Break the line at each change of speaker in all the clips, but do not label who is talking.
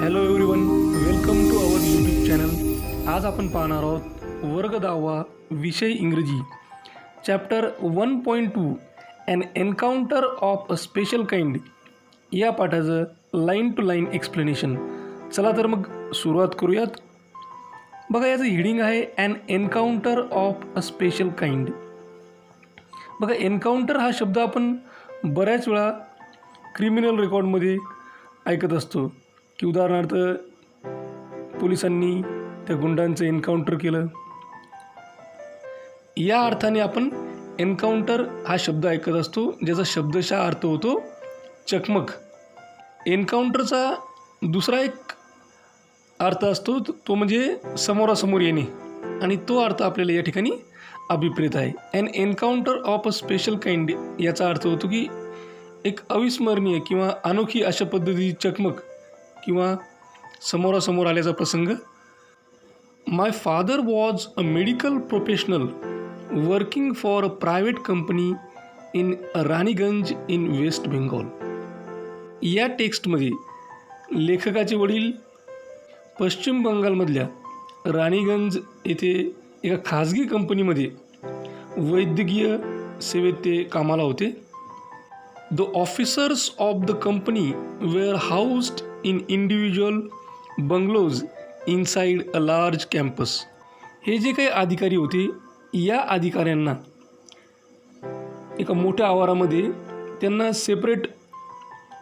Hello everyone, welcome to our YouTube channel. आज आपण पाहणार आहोत वर्ग 10वा विषय इंग्रजी chapter 1.2 an encounter of a special kind या पाठाचं लाईन टू लाईन एक्सप्लेनेशन. चला तर मग सुरुवात करूयात. बघा, याचं हिडिंग आहे an encounter of a special kind. बघा, एन्काउंटर हा शब्द आपण बऱ्याच वेळा क्रिमिनल रेकॉर्डमध्ये ऐकत असतो की उदाहरणार्थ पोलिसांनी त्या गुंडांचं एन्काउंटर केलं. या अर्थाने आपण एन्काउंटर हा शब्द ऐकत असतो, ज्याचा शब्दशः अर्थ होतो चकमक. एन्काउंटरचा दुसरा एक अर्थ असतो तो म्हणजे समोरासमोर येणे, आणि तो अर्थ आपल्याला या ठिकाणी अभिप्रेत आहे. An encounter of a special kind याचा अर्थ होतो की एक अविस्मरणीय किंवा अनोखी अशा पद्धतीची चकमक किंवा समोरासमोर आल्याचा प्रसंग. My father was a medical professional working for a private company in Raniganj in West Bengal. या टेक्स्टमध्ये लेखकाचे वडील पश्चिम बंगालमधल्या राणीगंज येथे एका खाजगी कंपनीमध्ये वैद्यकीय सेवेत ते कामाला होते. The officers of the company were housed in individual bungalows inside a large campus. हे जे काही अधिकारी होते, या अधिकाऱ्यांना एका मोठ्या आवारामध्ये त्यांना सेपरेट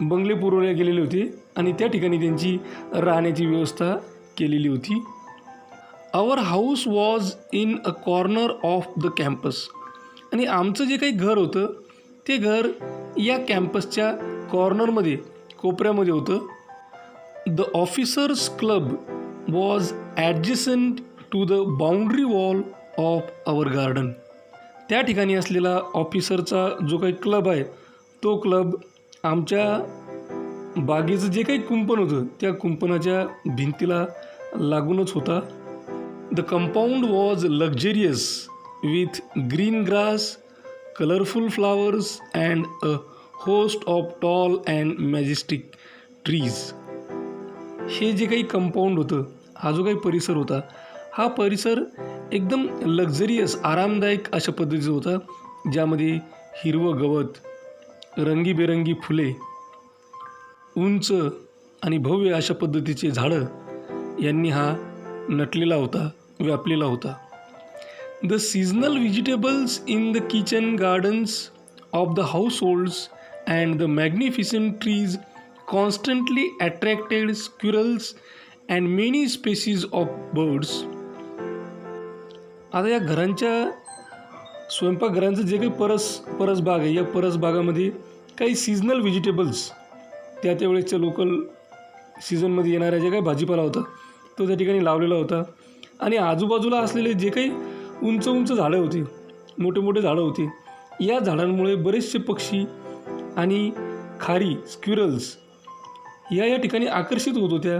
बंगले पुरवले गेलेले होते आणि त्या ठिकाणी त्यांची राहण्याची व्यवस्था केलेली होती. Our house was in a corner of the campus. आणि आमचं जे काही घर होतं ते घर या कॅम्पसच्या कॉर्नरमध्ये, कोपऱ्यामध्ये होतं. The officers club was adjacent to the boundary wall of our garden. त्या ठिकाणी असलेला ऑफिसरचा जो काही क्लब आहे, तो क्लब आमच्या बागेचं जे काही कुंपण होतं त्या कुंपणाच्या भिंतीला लागूनच होता. The compound was luxurious with green grass, colorful flowers and a host of tall and majestic trees. हे जे काही कंपाऊंड होतं, हा जो काही परिसर होता, हा परिसर एकदम लक्झरियस, आरामदायक अशा पद्धतीचा होता, ज्यामध्ये हिरवं गवत, रंगीबेरंगी फुले, उंच आणि भव्य अशा पद्धतीचे झाडं यांनी हा नटलेला होता, व्यापलेला होता. The seasonal vegetables in the kitchen gardens of the households and the magnificent trees constantly attracted squirrels and many species of birds. आता या घरांच्या स्वयंपाकघरांचं जे काही परसबाग आहे, या परसबागामध्ये काही सीजनल व्हेजिटेबल्स, त्या वेळेसच्या लोकल सीझनमध्ये येणाऱ्या जे काही भाजीपाला होता तो त्या ठिकाणी लावलेला होता. आणि आजूबाजूला असलेले जे काही उंच उंच झाडं होती, मोठे मोठे झाडं होती, या झाडांमुळे बरेचसे पक्षी आणि खारी, स्क्विरल्स या ठिकाणी आकर्षित होत होत्या,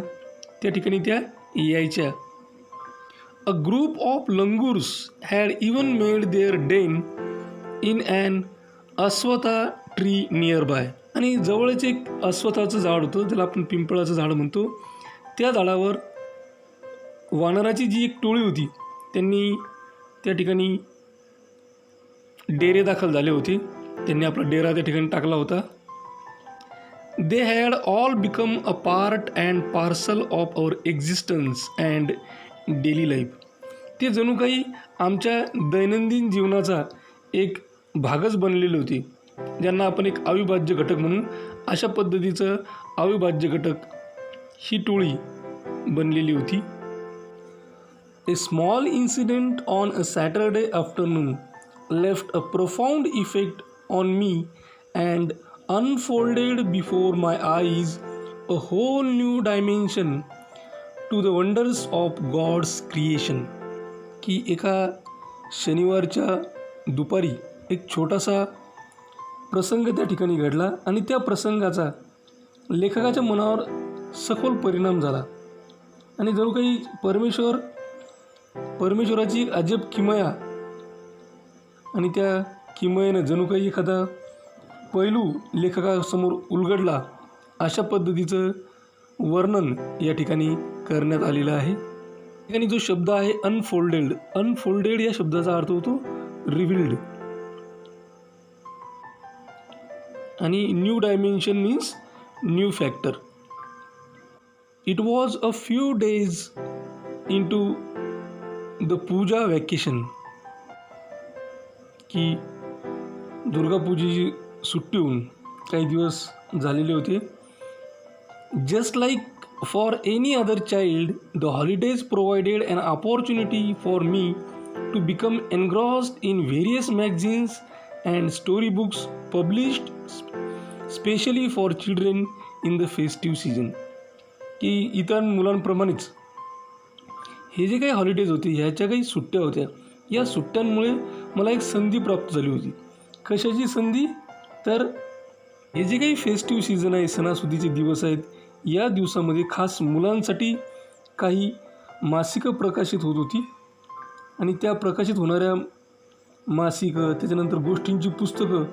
त्या ठिकाणी त्या यायच्या. A group of langurs had even made their den in an ashwattha tree nearby. आणि जवळच एक अश्वथाचं झाड होतं, ज्याला आपण पिंपळाचं झाड म्हणतो. त्या झाडावर वानराची जी एक टोळी होती, त्यांनी त्या ठिकाणी डेरे दाखल झाले होते. त्यांनी आपला डेरा त्या ठिकाणी टाकला होता. They had all become a part and parcel of our existence and daily life. ते जणू काही आमच्या दैनंदिन जीवनाचा एक भागच बनलेले होते, ज्यांना आपण एक अविभाज्य घटक म्हणून अशा पद्धतीचं अविभाज्य घटक ही टोळी बनलेली होती. A small incident on a Saturday afternoon left a profound effect on me and unfolded before my eyes a whole new dimension to the wonders of God's creation. की एका शनिवारच्या दुपारी एक छोटासा प्रसंग त्या ठिकाणी घडला आणि त्या प्रसंगाचा लेखकाच्या मनावर सखोल परिणाम झाला. आणि जणू काही परमेश्वराची एक अजब किमया, आणि त्या किमयेनं जणू काही एखादा पैलू लेखकासमोर उलगडला, अशा पद्धतीचं वर्णन या ठिकाणी करण्यात आलेलं आहे. या ठिकाणी जो शब्द आहे अनफोल्डेड, अनफोल्डेड या शब्दाचा अर्थ होतो रिव्हील्ड. आणि new dimension means new factor. It was a few days into the puja vacation, की दुर्गापूजेची सुट्टी होऊन काही दिवस झालेले होते. Just like for any other child, the holidays provided an opportunity for me to become engrossed in various magazines and story books published specially for children in the festive season. की इतर मुलांप्रमाणेच हे जे काही हॉलिडेज होते, ह्याच्या काही सुट्ट्या होत्या, या सुट्ट्यांमुळे मला एक संधी प्राप्त झाली होती. कशाची संधी? तर हे जे काही फेस्टिव्ह सीझन आहे, सणासुदीचे दिवस आहेत, या दिवसामध्ये खास मुलांसाठी काही मासिकं प्रकाशित होत होती. आणि त्या प्रकाशित होणाऱ्या मासिकं, त्याच्यानंतर गोष्टींची पुस्तकं,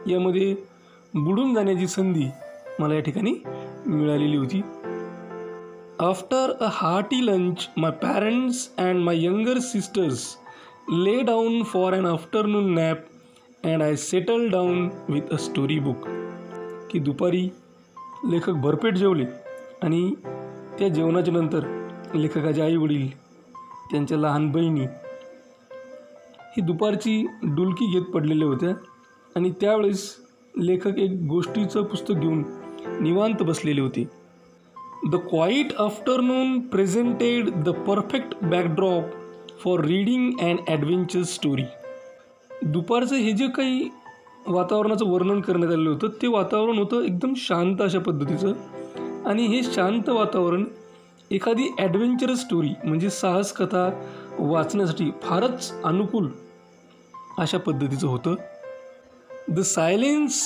यामध्ये बुडून जाण्याची संधी मला या ठिकाणी मिळालेली होती. After a hearty lunch, my parents and my younger sisters lay down for an afternoon nap and I settle down with a story book. की दुपारी लेखक भरपेट जेवले आणि त्या जेवणाच्या नंतर लेखकाचे आई वडील, त्यांच्या लहान बहिणी ही दुपारची डुलकी घेत पडलेल्या होत्या. आणि त्यावेळेस लेखक एक गोष्टीचं पुस्तक घेऊन निवांत बसलेले होते. The quiet afternoon presented the perfect backdrop for reading and adventure story. दुपारचं हे जे काही वातावरणाचं वर्णन करण्यात आलेलं होतं, ते वातावरण होतं एकदम शांत अशा पद्धतीचं. आणि हे शांत वातावरण एखादी ॲडव्हेंचरस स्टोरी म्हणजे साहसकथा वाचण्यासाठी फारच अनुकूल अशा पद्धतीचं होतं. The silence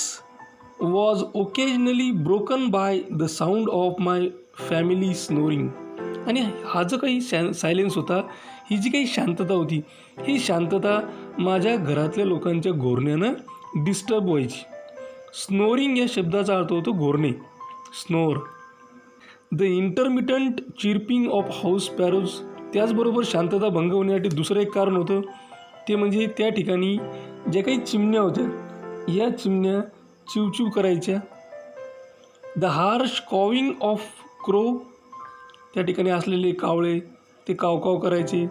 was occasionally broken by the sound of my family snoring. आणि हा जो काही सायलेन्स होता, ही जी काही शांतता होती, ही शांतता माझ्या घरातल्या लोकांच्या घोरण्यानं डिस्टर्ब व्हायची. स्नोरिंग या शब्दाचा अर्थ होतो घोरणे, snore. The intermittent chirping of house sparrows. त्याचबरोबर शांतता भंग होण्यासाठी दुसरं एक कारण होतं, ते म्हणजे त्या ठिकाणी ज्या काही चिमण्या होत्या, या चिमण्या चिवचिव करायच्या. The harsh cawing of crow. त्या ठिकाणी असलेले कावळे ते कावकाव करायचे.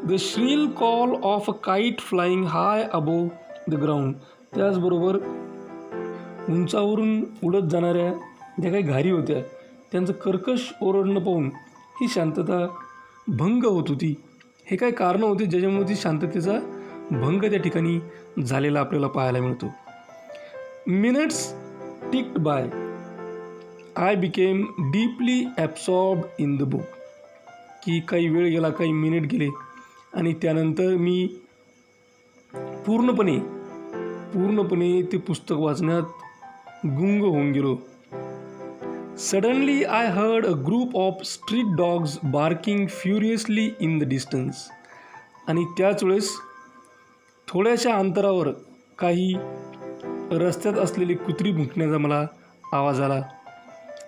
The shrill call of a kite flying high above the ground. त्याचबरोबर उंचावरून उडत जाणाऱ्या ज्या काही घारी होत्या, त्यांचं कर्कश ओरडणं पाहून ही शांतता भंग होत होती. हे काही कारणं होती ज्याच्यामुळे ती शांततेचा भंग त्या ठिकाणी झालेला आपल्याला पाहायला मिळतो. Minutes ticked by. I became deeply absorbed in the book. की काही वेळ गेला, काही मिनिट गेले आणि त्यानंतर मी पूर्णपणे ते पुस्तक वाचण्यात गुंग होऊन गेलो. Suddenly I heard a group of street dogs barking furiously in the distance. आणि त्याच वेळेस थोड्याशा अंतरावर काही रस्त्यात असलेली कुत्री भुंकण्याचा मला आवाज आला.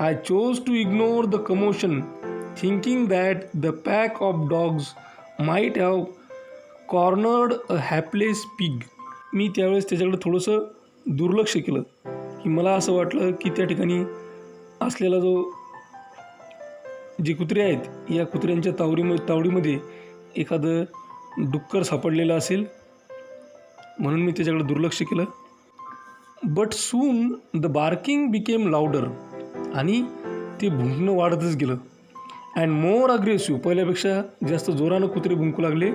I chose to ignore the commotion thinking that the pack of dogs might have cornered a hapless pig. मी त्यावेळेस त्याच्याकडे थोडंसं दुर्लक्ष केलं, की मला असं वाटलं की त्या ठिकाणी असलेला जे कुत्रे आहेत, या कुत्र्यांच्या तावडीमध्ये एखादं डुक्कर सापडलेलं असेल, म्हणून मी त्याच्याकडे दुर्लक्ष केलं. But soon the barking became louder. आणि ते भुंकणं वाढतच गेलं. And more aggressive. पहिल्यापेक्षा जास्त जोरानं कुत्रे भुंकू लागले.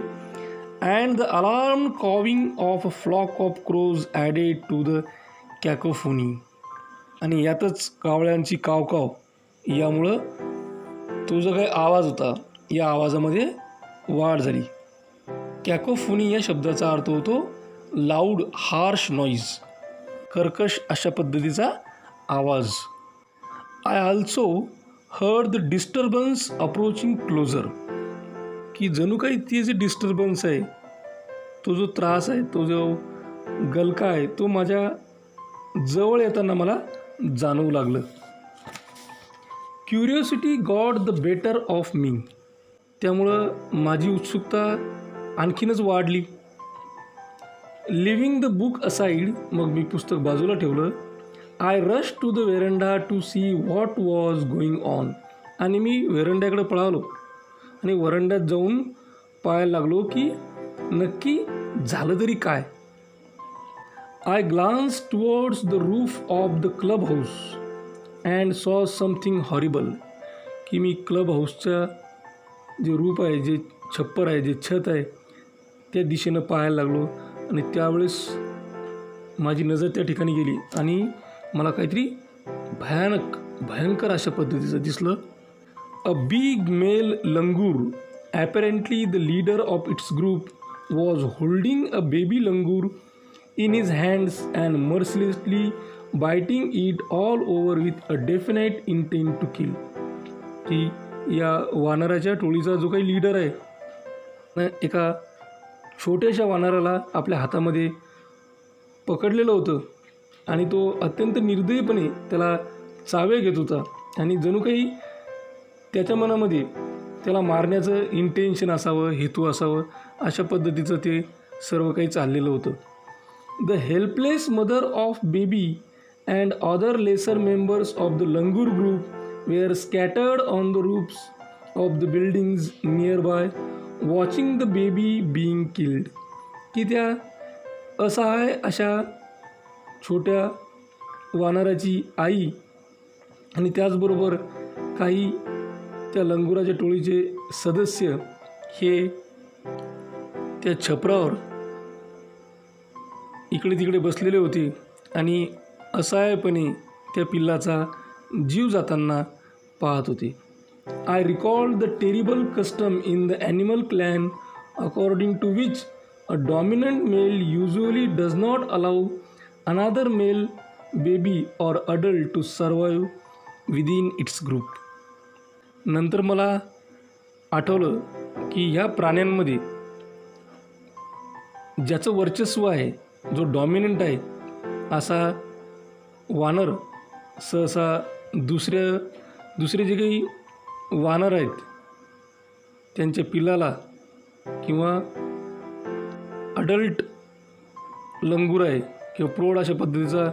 And the alarm cawing of a flock of crows added to the cacophony. आणि यातच कावळ्यांची कावकाव, यामुळं तो जो काही आवाज होता, या आवाजामध्ये वाढ झाली. कॅकोफोनी या शब्दाचा अर्थ होतो लाऊड हार्श नॉईज, कर्कश अशा पद्धतीचा आवाज. I also heard the disturbance approaching closer. की जणू काही ते जे डिस्टर्बन्स आहे, तो जो त्रास आहे, तो जो गलका आहे, तो माझ्या जवळ येताना मला जाणवू लागलं. Curiosity got the better of me. त्यामुळं माझी उत्सुकता आणखीनच वाढली. लिव्हिंग द बुक असाइड, मग मी पुस्तक बाजूला ठेवलं. I rush to the veranda to see what was going on. आणि मी वेरंड्याकडे पळालो आणि वरंड्यात जाऊन पाहायला लागलो की नक्की झालं तरी काय. I glanced towards the roof of the club house and saw something horrible. की मी क्लब हाऊसच्या जे रूप आहे, जे छप्पर आहे, जे छत आहे, त्या दिशेनं पाहायला लागलो. आणि त्यावेळेस माझी नजर त्या ठिकाणी गेली आणि मला काहीतरी भयंकर अशा पद्धतीचं दिसलं. A big male langur, apparently the leader of its group, was holding a baby langur in his hands and mercilessly biting it all over with a definite intent to kill. की या वानराच्या टोळीचा जो काही लीडर आहे, एका छोट्याशा वानराला आपल्या हातामध्ये पकडलेलं होतं आणि तो अत्यंत निर्दयीपणे त्याला चावे घेत होता आणि जणू काही त्याच्या मनामध्ये त्याला मारण्याचं इंटेन्शन असावं, हेतू असावं, अशा पद्धतीचं ते सर्व काही चाललेलं होतं. The helpless mother of baby and other lesser members of the Langur group were scattered on the roofs of the buildings nearby, watching the baby being killed. की त्या असहाय अशा छोट्या वानराची आई आणि त्याचबरोबर काही त्या लंगुराच्या टोळीचे सदस्य हे त्या छपरावर इकडे तिकडे बसलेले होते आणि असहायपणे त्या पिल्लाचा जीव जाताना पाहत होते. I recall the terrible custom in the animal clan according to which a dominant male usually does not allow another male baby or adult to survive within its group. नंतर मला आठवलं की ह्या प्राण्यांमध्ये ज्याचं वर्चस्व आहे, जो डॉमिनंट आहे, असा वानर सहसा दुसरे जे काही वानर आहेत त्यांच्या पिल्लाला किंवा अडल्ट लंगूर आहे किंवा प्रौढ अशा पद्धतीचा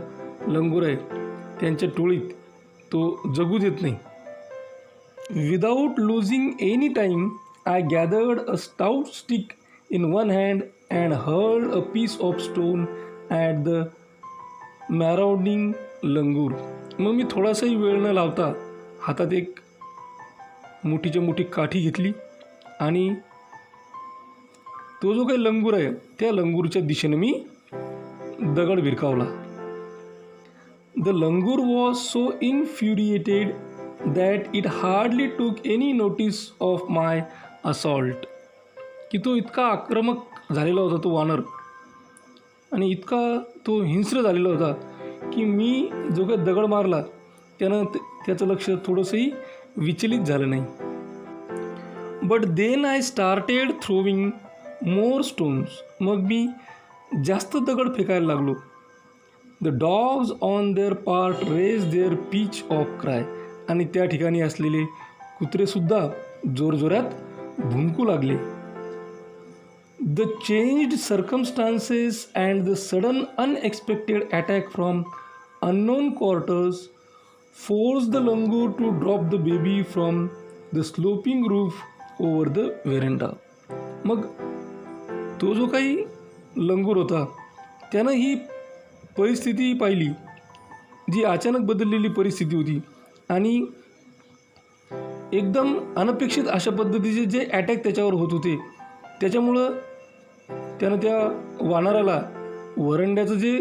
लंगूर आहे त्यांच्या टोळीत तो जगू देत नाही. Without losing any time I gathered a stout stick in one hand and hurled a piece of stone at the marauding langur. मग मी थोडासाही वेळ न लावता हातात एक मोठीच्या मोठी काठी घेतली आणि तो जो काही लंगूर आहे त्या लंगूरच्या दिशेने मी दगड भिरकावला. The langur was so infuriated that it hardly took any notice of my assault. की तो इतका आक्रमक झालेला होता तो वानर आणि इतका तो हिंस्र झालेला होता की मी जो काही दगड मारला त्यानं त्याचं लक्ष थोडंसंही विचलित झालं नाही. But then I started throwing more stones. मग मी जास्त दगड फेकायला लागलो. The dogs on their part raise their pitch of cry. आणि त्या ठिकाणी असलेले कुत्रेसुद्धा जोरजोरात भुंकू लागले. The changed circumstances and the sudden unexpected attack from unknown quarters forced the langur to drop the baby from the sloping roof over the veranda. मग तो जो काही लंगूर होता त्यानं ही परिस्थिती पाहिली, जी अचानक बदललेली परिस्थिती होती आणि एकदम अनपेक्षित अशा पद्धतीचे जे अटॅक त्याच्यावर होत होते त्याच्यामुळं त्यानं त्या वानराला वरंड्याचं जे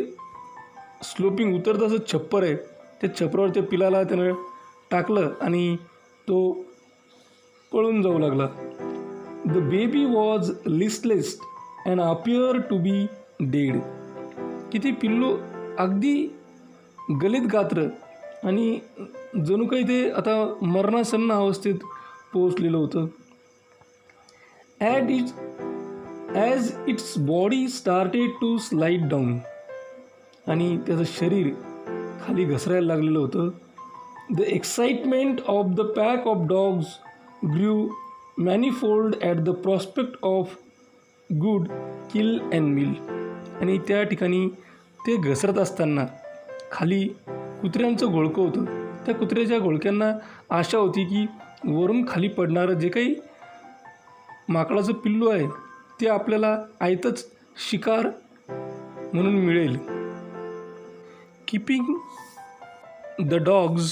स्लोपिंग उतरतं असं छप्पर आहे त्या छपरावर त्या पिलाला त्यानं टाकलं आणि तो पळून जाऊ लागला. The baby was listless and appear to be dead. की ती पिल्लू अगदी गलित गात्र आणि जणू काही ते आता मरणासन्न अवस्थेत पोहोचलेलं होतं. As its body started to slide down. आणि त्याचं शरीर खाली घसरायला लागलेलं होतं. The excitement of the pack of dogs grew manifold at the prospect of good kill and meal. आणि त्या ठिकाणी ते घसरत असताना खाली कुत्र्यांचं घोळकं होतं. त्या कुत्र्याच्या घोळक्यांना आशा होती की वरून खाली पडणारं जे काही माकडाचं पिल्लू आहे ते आपल्याला आयतच शिकार म्हणून मिळेल. Keeping the dogs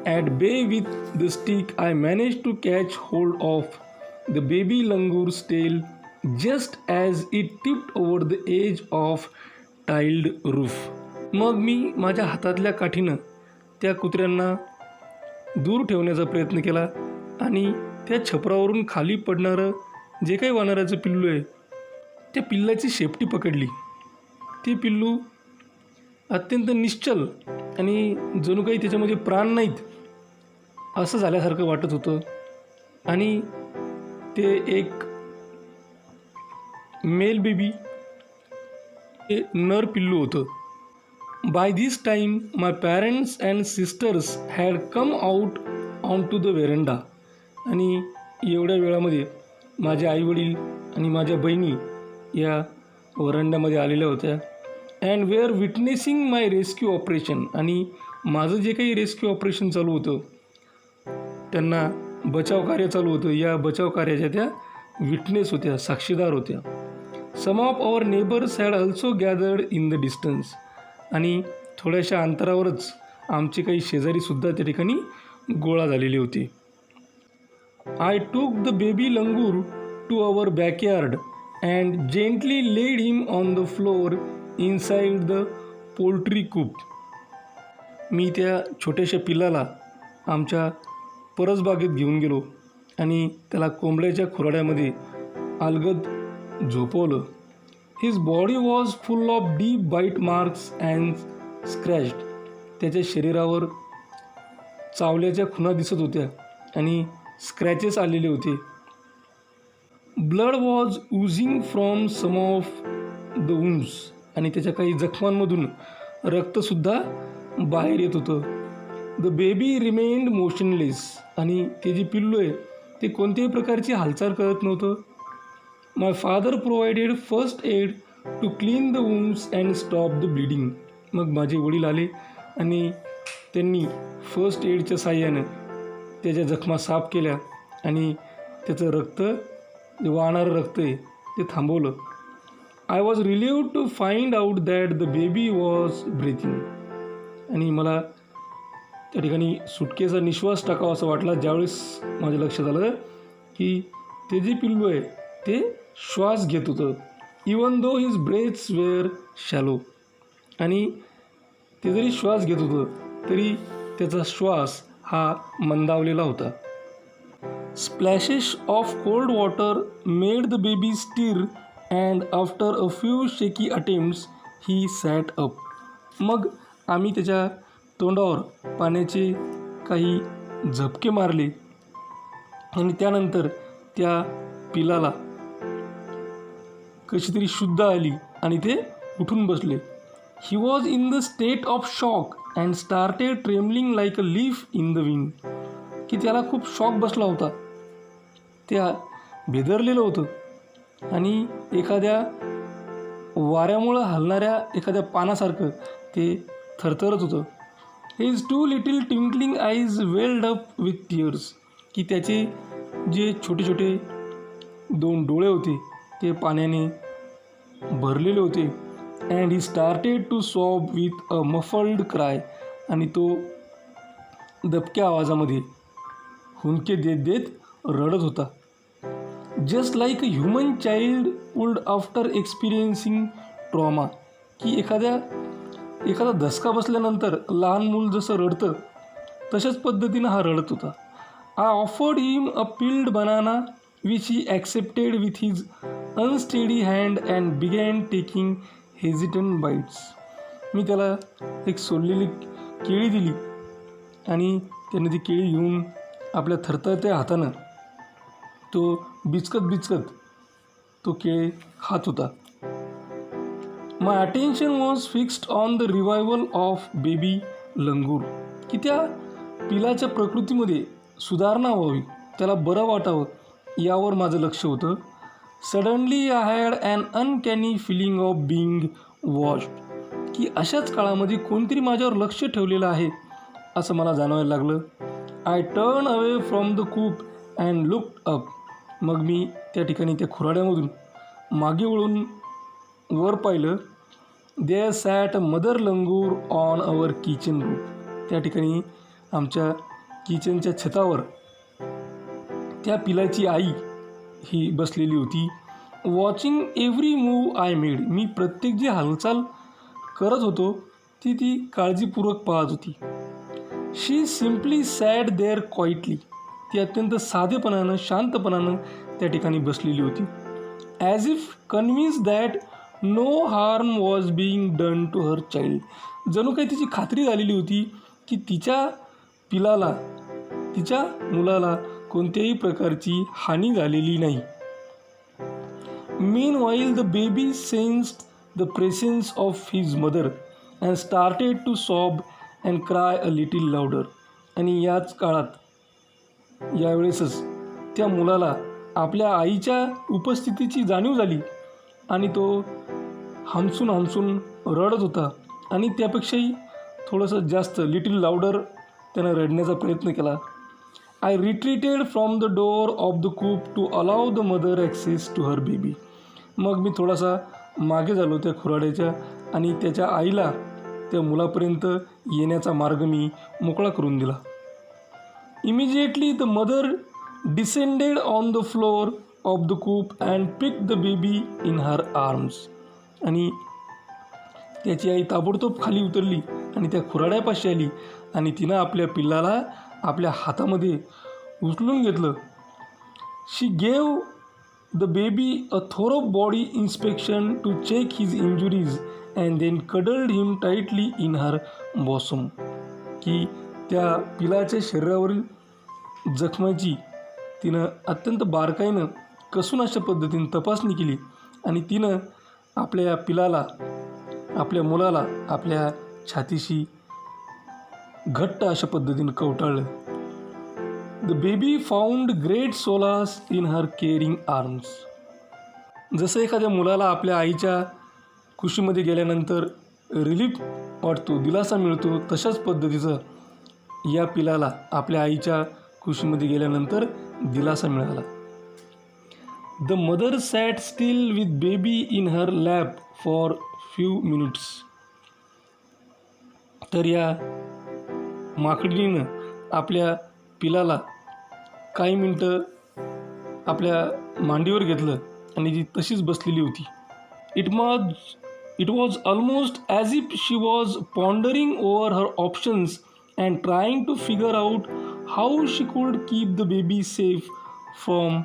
at bay with the stick, I managed to catch hold of the baby langoor's tail just as it tipped over the edge of tiled roof. मग मी माझ्या हातातल्या काठीनं त्या कुत्र्यांना दूर ठेवण्याचा प्रयत्न केला आणि त्या छपरावरून खाली पडणारं जे काही वानराचं पिल्लू आहे त्या पिल्लाची शेपटी पकडली. ते पिल्लू अत्यंत निश्चल आणि जणू काही त्याच्यामध्ये प्राण नाहीत असं झाल्यासारखं वाटत होतं. आणि ते एक मेल बेबी हे नर पिल्लू होतं. By this time my parents and sisters had come out on to the veranda. आणि एवढ्या वेळामध्ये माझे आईवडील आणि माझ्या बहिणी या वरांड्यामध्ये आलेल्या होत्या. And we are witnessing my rescue operation. आणि माझं जे काही रेस्क्यू ऑपरेशन चालू होतं त्यांना बचाव कार्य चालू होतं. या बचाव कार्याच्या त्या विटनेस होत्या, साक्षीदार होत्या. Some of our neighbours had also gathered in the distance. आणि थोड्याशा अंतरावरच आमचे काही शेजारीसुद्धा त्या ठिकाणी गोळा झालेले होते. I took the baby langur to our backyard and gently laid him on the floor inside the poultry coop. मी त्या छोट्याशा पिल्लाला आमच्या परसबागेत घेऊन गेलो आणि त्याला कोंबड्याच्या खुराड्यामध्ये अलगद झोपवलं. His body was full of deep bite marks and scratched. त्याच्या शरीरावर चावल्याच्या खुणा दिसत होत्या आणि स्क्रॅचेस आलेले होते. Blood was oozing from some of the wounds. आणि त्याच्या काही जखमांमधून रक्तसुद्धा बाहेर येत होतं. The baby remained motionless. आणि ते जे पिल्लू आहे ते कोणत्याही प्रकारची हालचाल करत नव्हतं. My father provided first aid to clean the wounds and stop the bleeding. मग माझे वडील आले आणि त्यांनी फर्स्ट एडच्या साह्यानं त्याच्या जखमा साफ केल्या आणि त्याचं रक्त जे वाहणारं रक्त आहे ते थांबवलं. I was relieved to find out that the baby was breathing. आणि मला त्या ठिकाणी सुटकेचा निश्वास टाकावा असं वाटला ज्यावेळेस माझ्या लक्षात आलं की ते जे पिल्लू आहे ते श्वास घेत होतं. Even though his breaths were shallow. आणि ते जरी श्वास घेत होतं तरी त्याचा श्वास हा मंदावलेला होता. Splashes of cold water made the baby stir and after a few शेकी अटेम्प्ट्स ही सॅट अप. मग आम्ही त्याच्या तोंडावर पाण्याचे काही झपके मारले आणि त्यानंतर त्या पिलाला कशी तरी शुद्ध आली आणि ते उठून बसले. He was in the state of shock and started trembling like a leaf in the wind. की त्याला खूप शॉक बसला होता. त्या भेदरलेलं होतं आणि एखाद्या वाऱ्यामुळं हलणाऱ्या एखाद्या पानासारखं ते थरथरत होतं. His two little twinkling eyes welled up with tears. की त्याचे जे छोटे छोटे दोन डोळे होते ते पाण्याने भरलेले होते. And he started to sob with a muffled cry. आणि तो दबक्या आवाजामध्ये हुंदके देत देत रडत होता. Just like a human child would after experiencing trauma. की एखादा धसका बसल्यानंतर लहान मूल जसं रडतं तशाच पद्धतीनं हा रडत होता. I offered him a peeled banana which he accepted with his unsteady hand and began taking hesitant bites. मी त्याला एक सोललेली केळी दिली आणि त्याने ती केळी घेऊन आपल्या थरथरत्या हातानं तो बिचकत तो केळी खात होता. My attention was fixed on the revival of baby langur. की त्या पिलाच्या प्रकृतीमध्ये सुधारणा व्हावी, त्याला बरं वाटावं यावर माझं लक्ष होतं. Suddenly I had an uncanny feeling of being watched, की अशाच काळामध्ये कोणतरी माझ्यावर लक्ष ठेवलेलं आहे असं मला जाणवायला लागलं. I turn away from the coop and looked up. मग मी त्या ठिकाणी त्या खुराड्यामधून मागे वळून वर पाहिलं. There sat mother langur on our kitchen roof. त्या ठिकाणी आमच्या किचनच्या छतावर त्या पिलाची आई ही बसलेली होती. Watching every move I made. मी प्रत्येक जी हालचाल करत होतो ती काळजीपूर्वक पाहत होती. She simply sat there quietly. ती अत्यंत साधेपणानं शांतपणानं त्या ठिकाणी बसलेली होती. As if convinced that no harm was being done to her child. जणू काही तिची खात्री झालेली होती की तिच्या पिलाला, तिच्या मुलाला कोणत्याही प्रकारची हानी झालेली नाही. Meanwhile the baby sensed the presence of his mother and started to sob and cry a little louder. आणि याच काळात यावेळेसच त्या मुलाला आपल्या आईच्या उपस्थितीची जाणीव झाली आणि तो हमसून हमसून रडत होता आणि त्यापेक्षाही थोडंसं जास्त लिटिल लाऊडर त्यानं रडण्याचा प्रयत्न केला. I retreated from the door of the coop to allow the mother access to her baby. मग मी थोडासा मागे झालो त्या खुराड्याच्या आणि त्याच्या आईला त्या मुलापर्यंत येण्याचा मार्ग मी मोकळा करून दिला. Immediately the mother descended on the floor of the coop and pick the baby in her arms. आणि त्याची आई ताबडतोब खाली उतरली आणि त्या खुराड्यापाशी आली आणि तिनं आपल्या पिल्लाला आपल्या हातामध्ये उचलून घेतलं. She gave the baby a thorough body inspection to check his injuries and then cuddled him tightly in her bosom. की त्या पिलाच्या शरीरावरील जखमाची तिनं अत्यंत बारकाईनं कसून अशा पद्धतीने तपासणी केली आणि तिनं आपल्या पिलाला, आपल्या मुलाला आपल्या छातीशी घट्ट अशा पद्धतीनं कवटाळलं. The baby found great solace in her caring arms. जसं एखाद्या मुलाला आपल्या आईच्या कुशीमध्ये गेल्यानंतर रिलीफ वाटतो, दिलासा मिळतो, तशाच पद्धतीचं या पिलाला आपल्या आईच्या कुशीमध्ये गेल्यानंतर दिलासा मिळाला. The mother sat still with baby in her lap for few minutes. तर या माकडीनं आपल्या पिलाला काही मिनटं आपल्या मांडीवर घेतलं आणि ती तशीच बसलेली होती. It was almost as if she was pondering over her options and trying to figure out how she could keep the baby safe from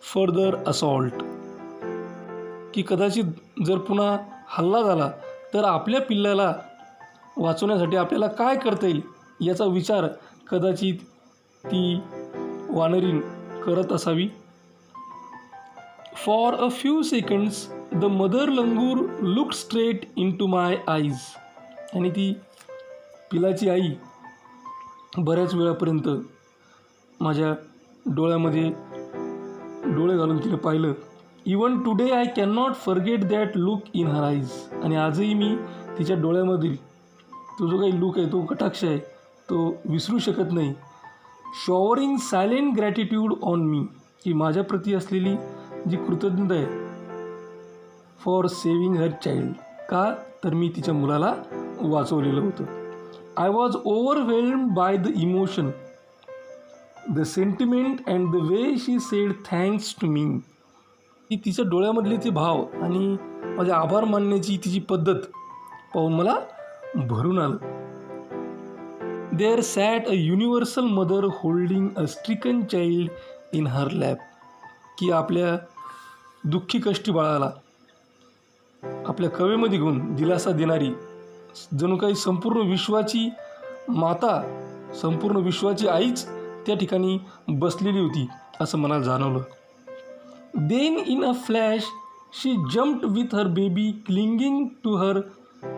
further assault. की कदाचित जर पुन्हा हल्ला झाला तर आपल्या पिल्लाला वाचवण्यासाठी आपल्याला काय करता येईल याचा विचार कदाचित ती वानरीन करत असावी. For a few seconds the mother langur looked straight into my eyes. आणि ती पिलाची आई बऱ्याच वेळापर्यंत माझ्या डोळ्यामध्ये डोळे घालून तिने पाहिलं. Even today I can not forget that look in her eyes. आणि आजही मी तिच्या डोळ्यामधील तो जो काही लुक आहे, तो कटाक्ष आहे, तो विसरू शकत नाही. Showering silent gratitude on me. की माझ्याप्रती असलेली जी कृतज्ञता आहे फॉर सेविंग हर चाइल्ड. का तर मी तिच्या मुलाला वाचवलेलं होतं. I was overwhelmed by the emotion, the sentiment and the way she said thanks to me. की तिच्या डोळ्यामधले ते भाव आणि माझे आभार मानण्याची तिची पद्धत पाहून मला भरून आलं. There sat a universal mother holding a stricken child in her lap. की आपल्या दुःखी कष्टी बाळाला आपल्या कवेमध्ये घेऊन दिलासा देणारी जणू काही संपूर्ण विश्वाची माता, संपूर्ण विश्वाची आईच त्या ठिकाणी बसलेली होती असं मला जाणवलं. Then in a flash she jumped with her baby clinging to her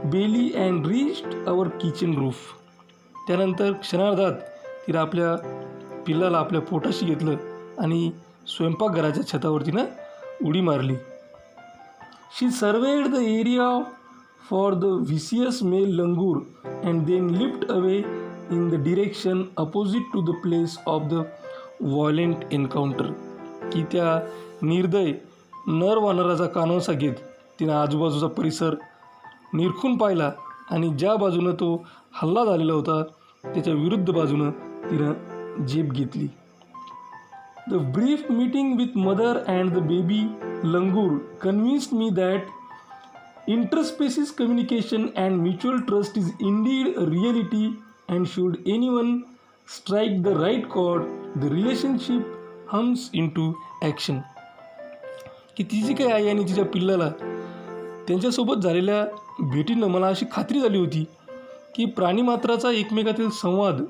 belly and reached our kitchen roof. त्यानंतर क्षणार्धात तिला आपल्या पिल्लाला आपल्या पोटाशी घेतलं आणि स्वयंपाकघराच्या छतावर तिनं उडी मारली. She surveyed the area for the vicious male langur and then leapt away in the direction opposite to the place of the violent encounter. की त्या निर्दय नर वानराचा कानोसा घेत तिनं आजूबाजूचा परिसर निरखून पाहिला आणि ज्या बाजूनं तो हल्ला झालेला होता त्याच्या विरुद्ध बाजूनं तिनं झेप घेतली. The brief meeting with mother and the baby langur convinced me that interspecies communication and mutual trust is indeed a reality and should anyone strike the right chord the relationship hums into action. की तिची काय आई आणि तिच्या पिल्लाला त्यांच्यासोबत झालेल्या भेटीनं मला अशी खात्री झाली होती की प्राणीमात्राचा एकमेकातील संवाद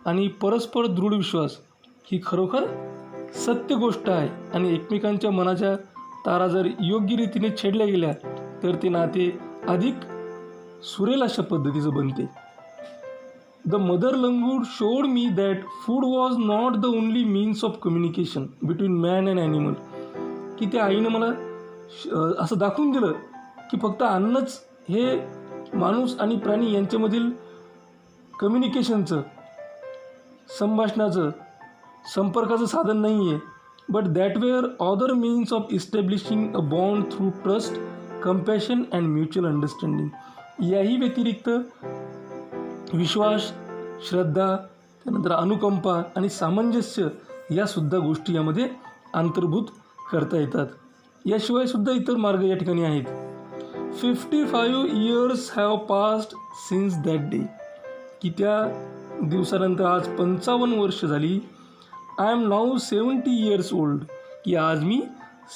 आणि परस्पर दृढ विश्वास ही खरोखर सत्य गोष्ट आहे आणि एकमेकांच्या मनाच्या तारा जर योग्य रीतीने छेडल्या गेल्या तर ते नाते अधिक सुरेल अशा पद्धतीचं बनते. The mother langur showed me that food was not the only means of communication between man and animal. की त्या आईनं मला असं दाखवून दिलं की फक्त अन्नच हे माणूस आणि प्राणी यांच्यामधील कम्युनिकेशनचं, संभाषणाचं, संपर्काचं साधन नाही आहे, but that were other means of establishing a bond through trust, compassion and mutual understanding. याही व्यतिरिक्त विश्वास, श्रद्धा, त्यानंतर अनुकंपा आणि सामंजस्य यासुद्धा गोष्टी यामध्ये अंतर्भूत करता येतात. याशिवाय सुद्धा इतर मार्ग या ठिकाणी आहेत. 55 years have passed since that day. की त्या दिवसानंतर आज 55 वर्ष झाली. I am now 70 years old. की आज मी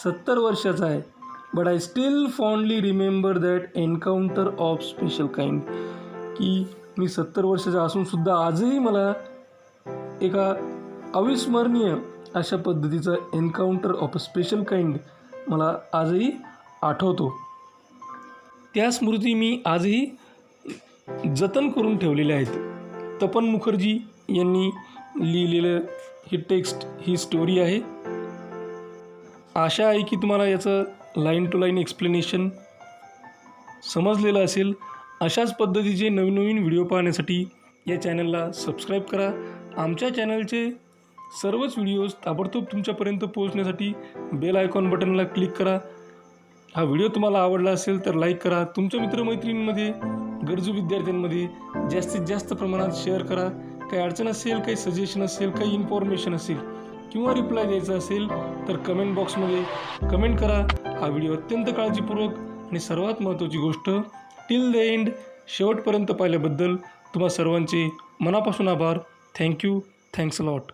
70 वर्षाचा आहे. But I still fondly remember that encounter of special kind. की मी 70 वर्षाचा असूनसुद्धा आजही मला एका अविस्मरणीय अशा पद्धतीचा encounter of a special kind मला आजही आठवतो. त्या स्मृती मी आजही जतन करून ठेवलेल्या आहेत. तपन मुखर्जी यांनी लिहिलेलं ही टेक्स्ट, ही स्टोरी आहे. आशा आहे की तुम्हाला याचं लाईन टू लाईन एक्सप्लेनेशन समजलेलं असेल. अशाच पद्धतीचे नवीन नवीन व्हिडिओ पाहण्यासाठी या चॅनलला सबस्क्राईब करा. आमच्या चॅनलचे सर्वच व्हिडिओज ताबडतोब तुमच्यापर्यंत पोहोचण्यासाठी बेल आयकॉन बटनला क्लिक करा. हा व्हिडिओ तुम्हाला आवडला असेल तर लाईक करा. तुमच्या मित्रमैत्रिणींमध्ये, गरजू विद्यार्थ्यांमध्ये जास्तीत जास्त प्रमाणात शेअर करा. काही अडचण असेल, काही सजेशन असेल, काही इन्फॉर्मेशन असेल किंवा रिप्लाय द्यायचा असेल तर कमेंट बॉक्समध्ये कमेंट करा. हा व्हिडिओ अत्यंत काळजीपूर्वक आणि सर्वात महत्त्वाची गोष्ट टिल द एंड शेवटपर्यंत पाहिल्याबद्दल तुम्हा सर्वांचे मनापासून आभार. थँक्यू. Thanks a lot.